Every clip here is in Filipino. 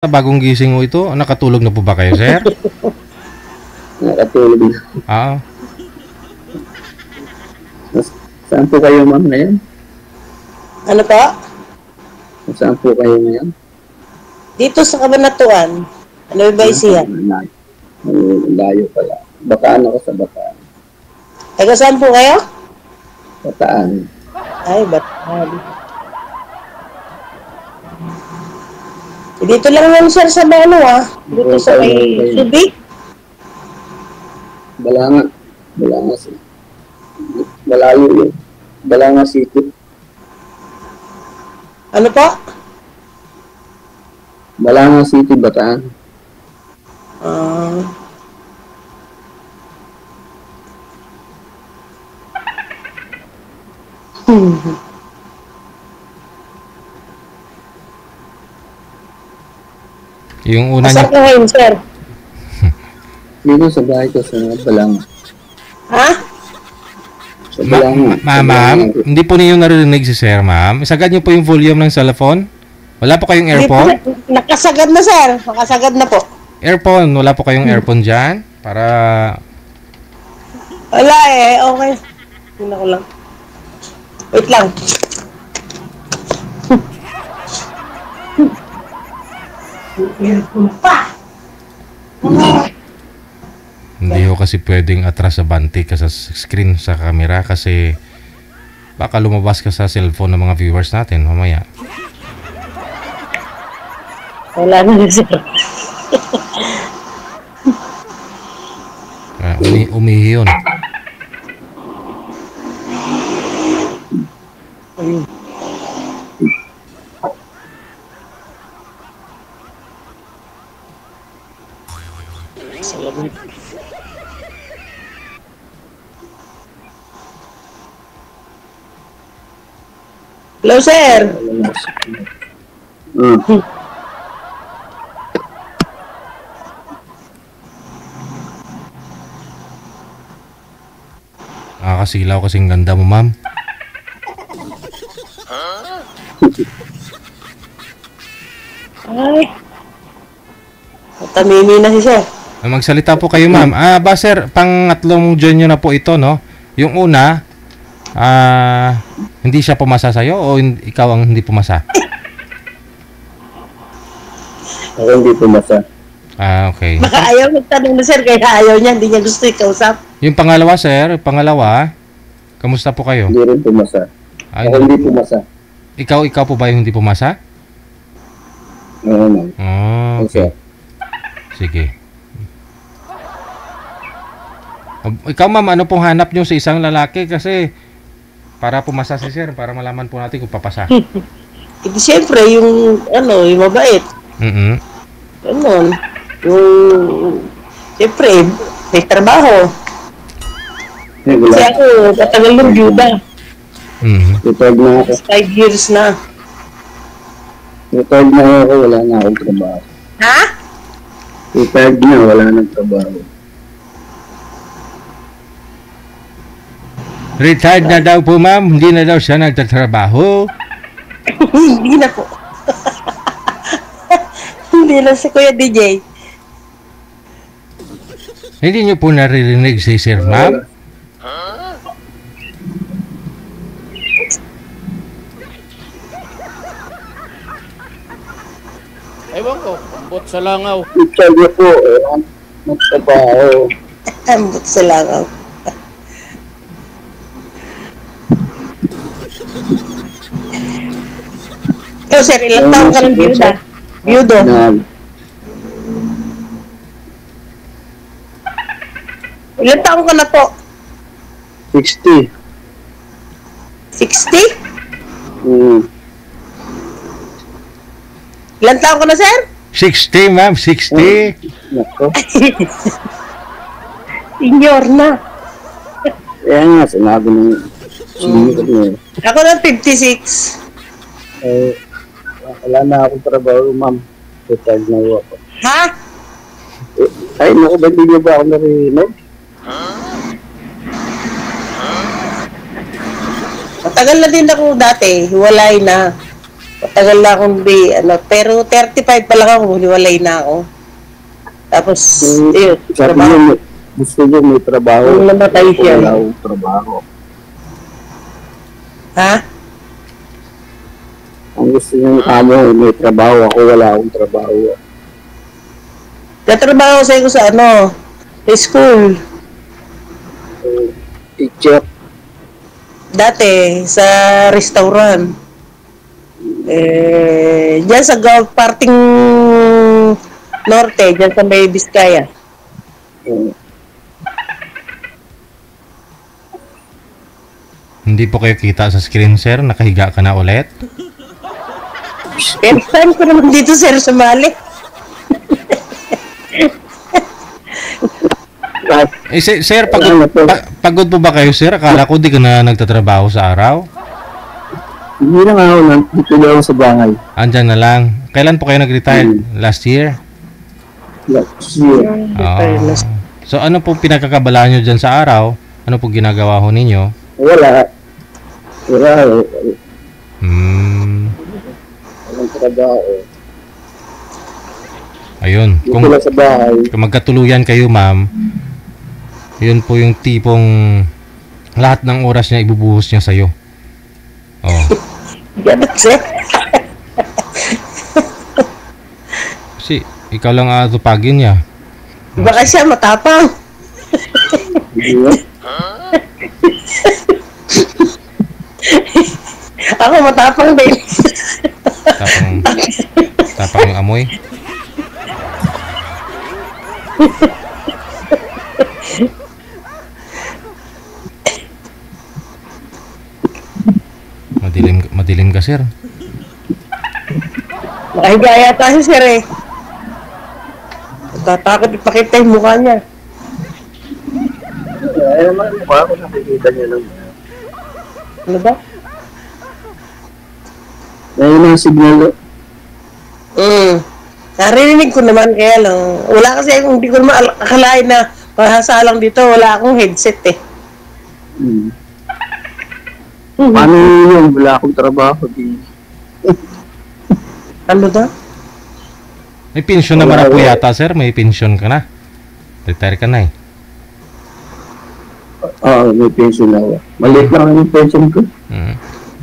Bagong gising mo ito? Nakatulog na po ba kayo, sir? Nakatulog na. Ah, Saan po kayo, ma'am, ngayon? Ano po? Saan po kayo ngayon? Dito sa Kabanatuan. Ano ba siya? Layo pala. Bataan ako sa Bataan. Taga saan po kayo? Bataan. Ay, Bataan. Dito lang lang sir sa Bano Dito sa may Subic. Balanga. Malayo yun. Balanga City. Ano po? Balanga City, Bataan. Ah. yung una Saan niyo. ka ngayon, sir? Dito sa bahay ko sa Balanga. Ha? Sa Balanga. Ma'am, hindi po niyo narinig si sir, ma'am. Isagad niyo po yung volume ng cellphone. Wala po kayong earphone? Nakasagad na, sir. Nakasagad na po. Earphone, wala po kayong earphone dyan? Para... Wala eh. Okay. Tingnan ko lang. Wait lang. Hindi ho kasi pwedeng atras sa bante ka sa screen sa camera kasi baka lumabas ka sa cellphone ng mga viewers natin mamaya. Wala na, sir. Umihi yun. Salamat. Hello, sir. Nakakasilaw kasing ganda mo, ma'am. Ay. Tamimi na si sir. Magsalita po kayo, ma'am. Ba, sir, pangatlong dyan nyo na po ito, no? Yung una, hindi siya pumasa sa'yo o ikaw ang hindi pumasa? Ako hindi pumasa. Okay. Baka ayaw magtanong na sir, kaya ayaw niya, hindi niya gusto ikausap. Yung pangalawa, sir, kamusta po kayo? Hindi rin pumasa. Ako hindi pumasa. Ikaw po ba yung hindi pumasa? Oo, ma'am. Oh, okay. Sige. Ikaw, ma'am, ano pong hanap nyo sa isang lalaki? Kasi para pumasa si sir, para malaman po natin kung papasa. Ito siyempre, yung mabait. Ganon. Siyempre, may trabaho. Kasi ako, patagal ng byuda. Retired na ako. 5 years na. Retired na ako, wala na akong trabaho. Ha? Retired na, wala nang trabaho. Retired na daw po, ma'am. Hindi na daw siya nagtatrabaho. Hindi na po. Hindi na si Kuya DJ. Hindi niyo po naririnig si sir, ma'am? Ewan ko, bot sa langaw. Retired na po, magtrabaho. Ambot sa langaw. Ikaw, sir, ilang taon ka ng byuda? Byudo. Ilang taon ka na po? 60. 60? Ilang taon ka na, sir? 60, ma'am. 60. Nako. Senior na. Kaya nga, sinabi ng senior niya. Ako na 56. Wala na akong trabaho, ma'am. Retired na ako. Ha? Ay, naku, ba't hindi niyo ba ako narinig? Matagal na din ako dati. Hiwalay na. Matagal na akong pero 35 pa lang ako, huliwalay na ako. Tapos, yun, Sabi trabaho. niya, gusto niya may trabaho. Nung namatay siya. Wala akong trabaho. Ha? Ang gusto niya amo, may trabaho. Ako wala akong trabaho. Natrabaho ko sa sa school. Teacher. Dati, sa restaurant. Diyan sa parting norte, diyan sa may Biskaya. Hindi po kayo kita sa screen, sir? Nakahiga ka na ulit? First time ko naman dito, sir, sumali. Sir, pagod po ba kayo, sir? Akala ko di ka na nagtatrabaho sa araw. Hindi na nga ako, nandito na ako sa bahay. Andyan na lang. Kailan po kayo nag-retire? Last year? Last year. Ah. So ano po pinagkakabalaan nyo dyan sa araw? Ano po ginagawa ho ninyo? Wala. Wala. Walang trabaho. Ayun. Dito lang sa bahay. Kung magkatuluyan kayo, ma'am, yun po yung tipong lahat ng oras niya ibubuhos niya sa'yo. Oh. Ganun, sir. Kasi ikaw lang atupagin niya. Baka siya matapang. Hindi na. Ako matapang din. Tapang yung amoy. Madilim ka, sir. Nakahiga yata si sir eh. Tatakot ipakita yung mukha niya. Ay, naman mukha ako nakikita niya lang. Ano ba? Ayun ang signal. Narinig ko naman kaya lang. Wala kasi hindi ko naman akalain na pahasalang dito. Wala akong headset eh. Paano yun? Wala akong trabaho. Ano daw? May pension naman ako yata, sir. May pension ka na. Retire ka na eh. Oo, may pension na ako. Maliit lang yung pension ko.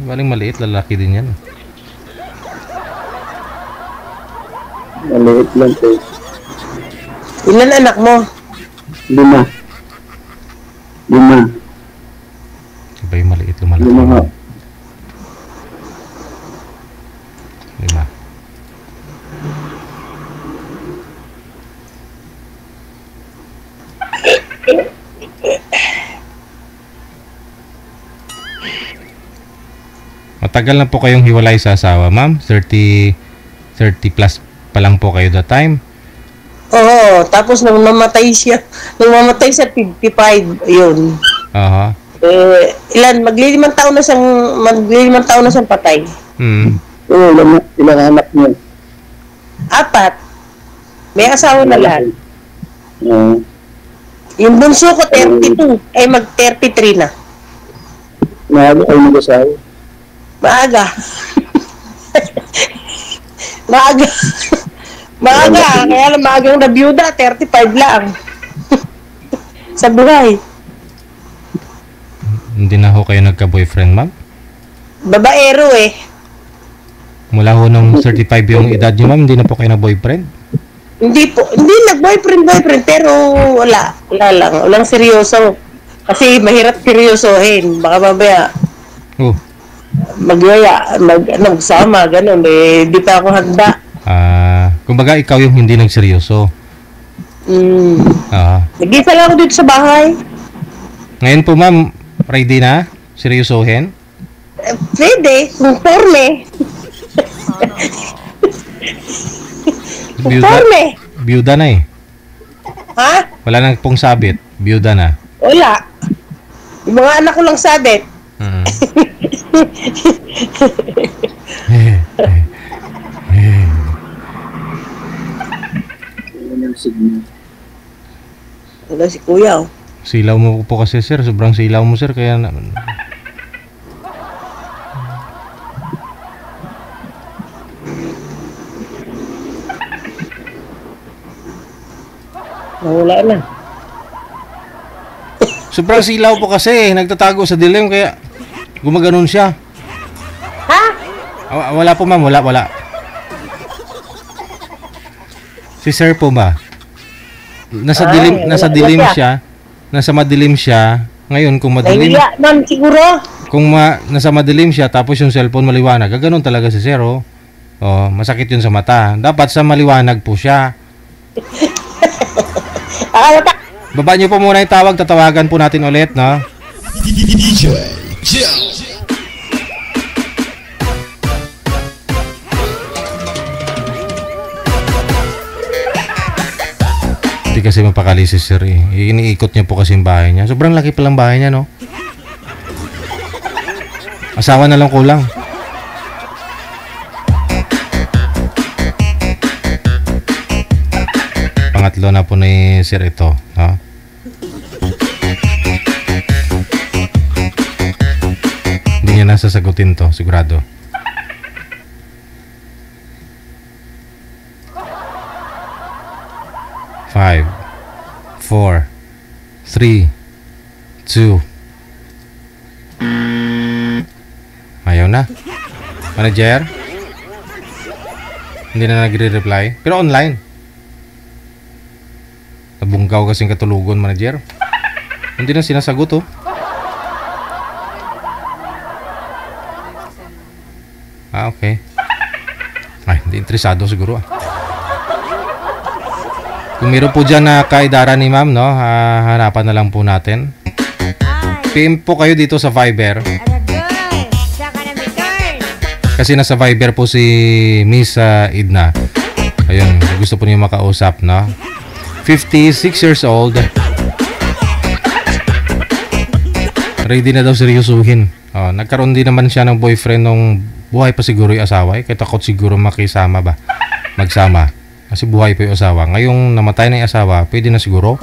Baling maliit, lalaki din yan. Maliit lang po. Ilan anak mo? 5. 5. Sabay maliit, lumalaki. 5 nga. 5. Matagal na po kayong hiwalay sa asawa, ma'am? 30 plus pa lang po kayo that time? Oo, tapos nung mamatay siya, 55, yun. Aha. Maglilimang taon na siyang patay. Oo, ilang anak niya. 4. May asawa na lahat. Oo. Yung bunso ko, 32. Ay, mag-33 na. Maaga kayo mag-asawa. Maaga. Maaga. Kaya lang maagang na byuda, 35 lang. Sa buhay. Hindi na ho kayo nagka-boyfriend, ma'am? Babaero eh. Mula ho nung 35 yung edad niyo, ma'am, hindi na po kayo na boyfriend? Hindi nag-boyfriend, pero wala lang. Walang seryoso. Kasi mahirap seryosohin. Baka mamaya, magsama, ganun. Di pa ako handa. Kumbaga, ikaw yung hindi nagseryoso. Nag-isa lang ako dito sa bahay. Ngayon po, ma'am, ready na? Seryosohin? Pwede, kung forme. Byuda na eh. Ha? Wala nang pong sabit. Byuda na. Wala. Yung mga anak ko lang sabit. Wala si kuya oh. Silaw mo po kasi, sir. Sobrang silaw mo, sir. Kaya Wala na. Sobrang silaw po kasi, nagtatago sa dilim kaya gumaganon siya. Ha? Wala po ma'am, wala. Si sir po ba? Nasa dilim wala siya. Nasa madilim siya. Ngayon kung madilim, Nahiya man siguro. kung nasa madilim siya tapos yung cellphone maliwanag, gaganon talaga si sir oh. Oh, masakit yun sa mata. Dapat sa maliwanag po siya. Akala ta. Baba niyo po muna yung tawag, tatawagan po natin ulit, no? Hindi kasi mapakali si sir eh. Iniikot niya po kasi yung bahay niya. Sobrang laki palang bahay niya, no? Asawa na lang kulang. Pangatlo na po ni sir ito, no? Hindi niya nasasagutin to, sigurado. Five, 4, 3, 2. Ayaw na. Manager? Hindi na nagre-reply. Pero online. Nabungkaw kasing katulugon, manager. Hindi na sinasagot, oh. Ah, okay. Ay, hindi interesado siguro, ah. Kung meron po dyan na kaidara ni ma'am, no? Hanapan na lang po natin. PM po kayo dito sa Viber. Kasi nasa Viber po si Miss Idna. Ayun, gusto po niyo makausap, no? 56 years old. Ready na daw seryosuhin. Oh, nagkaroon din naman siya ng boyfriend nung buhay pa siguro yung asawa. Kaya takot siguro makisama ba? Magsama. Kasi buhay pa yung asawa. Ngayong namatay na yung asawa, pwede na siguro.